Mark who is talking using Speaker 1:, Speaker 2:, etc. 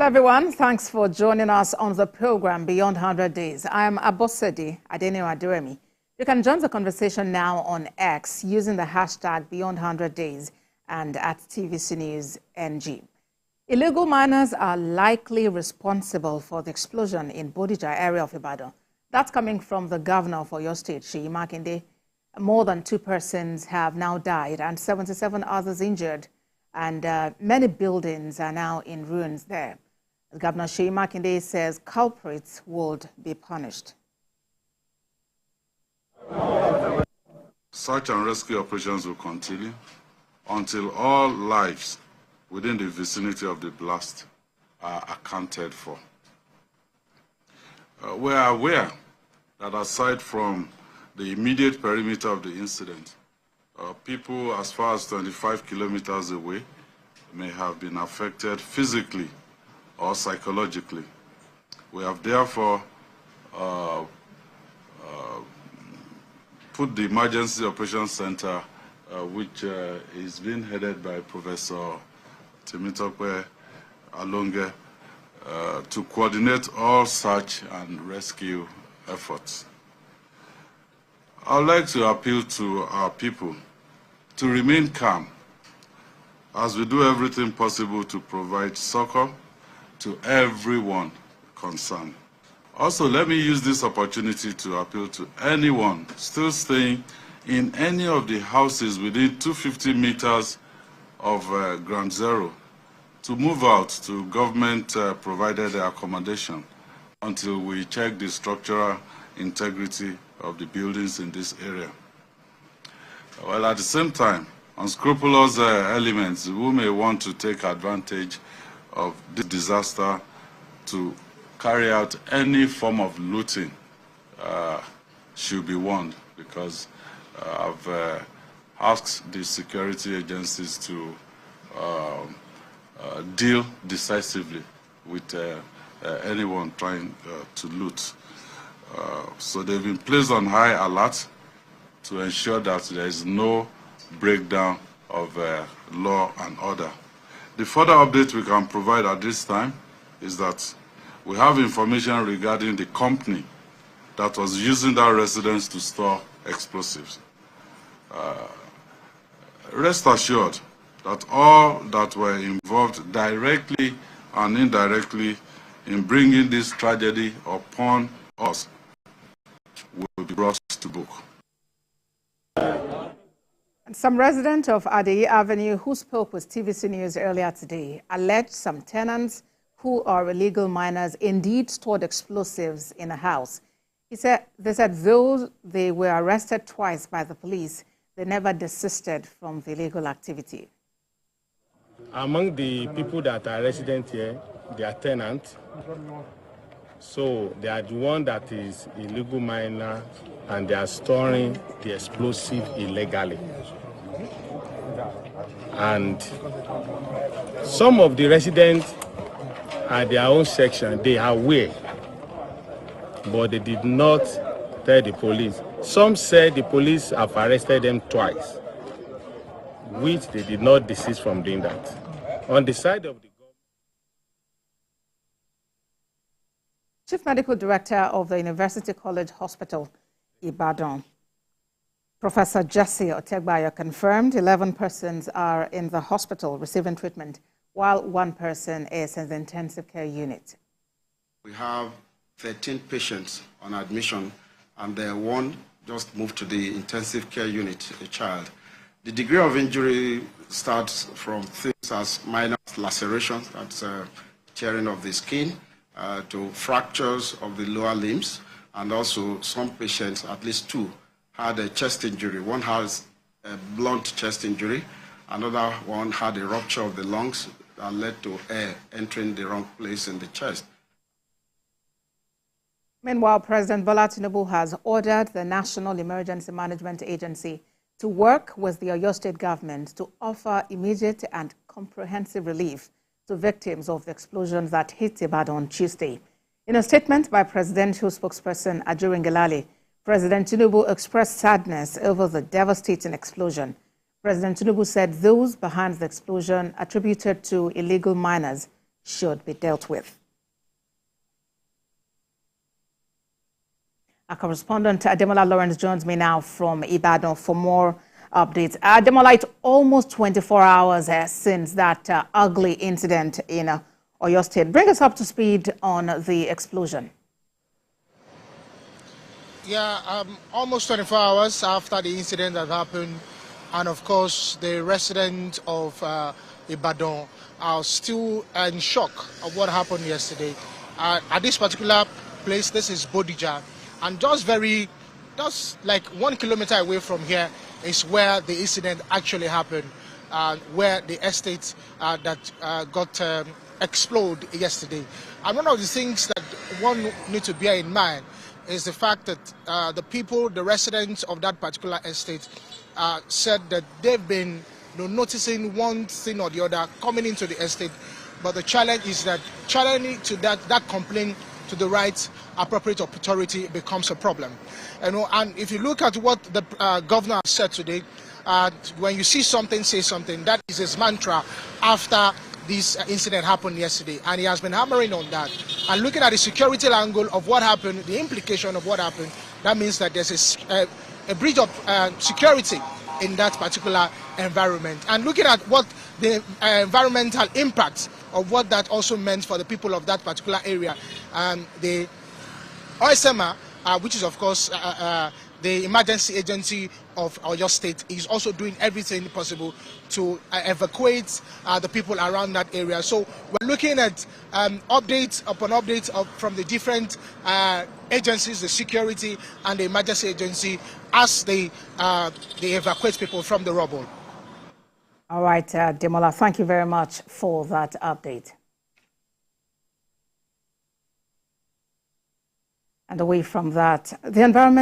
Speaker 1: everyone. Thanks for joining us on the program Beyond 100 Days. I'm Abosedi Adeniran. You can join the conversation now on X using the hashtag Beyond 100 Days and at TVC News NG. Illegal miners are likely responsible for the explosion in Bodija area of Ibadan. That's coming from the governor of your state, Seyi Makinde. More than 2 persons have now died and 77 others injured, and many buildings are now in ruins there. Governor Seyi Makinde says culprits would be punished.
Speaker 2: Search and rescue operations will continue until all lives within the vicinity of the blast are accounted for. We are aware that aside from the immediate perimeter of the incident, people as far as 25 kilometers away may have been affected physically or psychologically. We have therefore put the Emergency Operations Center, which is being headed by Professor Temitope Alonge, to coordinate all search and rescue efforts. I would like to appeal to our people to remain calm as we do everything possible to provide succor to everyone concerned. Also, let me use this opportunity to appeal to anyone still staying in any of the houses within 250 meters of Ground Zero to move out to government-provided accommodation until we check the structural integrity of the buildings in this area. Well, at the same time, unscrupulous elements who may want to take advantage of this disaster to carry out any form of looting should be warned, because I've asked the security agencies to deal decisively with anyone trying to loot. So they've been placed on high alert to ensure that there is no breakdown of law and order. The further update we can provide at this time is that we have information regarding the company that was using that residence to store explosives. Rest assured that all that were involved directly and indirectly in bringing this tragedy upon us will be brought to book.
Speaker 1: Some resident of Adeyi Avenue who spoke with TVC News earlier today alleged some tenants who are illegal miners indeed stored explosives in a house. They said though they were arrested twice by the police, they never desisted from the illegal activity.
Speaker 3: Among the people that are resident here, they are tenants. So they are the one that is illegal miner and they are storing the explosive illegally. And some of the residents at their own section, they are aware, but they did not tell the police. Some said the police have arrested them twice, which they did not desist from doing that. On the side of the
Speaker 1: Chief Medical Director of the University College Hospital, Ibadan, Professor Jesse Otegbayo, confirmed 11 persons are in the hospital receiving treatment, while 1 person is in the intensive care unit.
Speaker 4: We have 13 patients on admission, and 1 just moved to the intensive care unit, a child. The degree of injury starts from things as minor lacerations, that's tearing of the skin, to fractures of the lower limbs, and also some patients, at least 2, had a chest injury. One has a blunt chest injury, another one had a rupture of the lungs that led to air entering the wrong place in the chest.
Speaker 1: Meanwhile, President Bola Tinubu has ordered the National Emergency Management Agency to work with the Oyo State government to offer immediate and comprehensive relief to victims of the explosions that hit Ibadan on Tuesday. In a statement by presidential spokesperson Ajurin Gelale, President Tinubu expressed sadness over the devastating explosion. President Tinubu said those behind the explosion attributed to illegal miners should be dealt with. Our correspondent Ademola Lawrence joins me now from Ibadan for more updates. Ademola, it's almost 24 hours since that ugly incident in Oyo State. Bring us up to speed on the explosion.
Speaker 5: Yeah, almost 24 hours after the incident that happened, and of course the residents of Ibadan are still in shock of what happened yesterday. At this particular place, this is Bodija, and just like 1 kilometer away from here is where the incident actually happened, where the estate that got exploded yesterday. And one of the things that one need to bear in mind is the fact that the residents of that particular estate said that they've been noticing one thing or the other coming into the estate, but the challenge is that challenging to that complaint to the right appropriate authority becomes a problem. And if you look at what the governor said today, when you see something, say something. That is his mantra after this incident happened yesterday, and he has been hammering on that. And looking at the security angle of what happened, the implication of what happened, that means that there's a breach of security in that particular environment. And looking at what the environmental impact of what that also meant for the people of that particular area, the OSMA, which is of course the emergency agency of Oyo State, is also doing everything possible to evacuate the people around that area. So we're looking at updates upon updates from the different agencies, the security and the emergency agency, as they evacuate people from the rubble.
Speaker 1: All right, Demola, thank you very much for that update. And away from that, the environment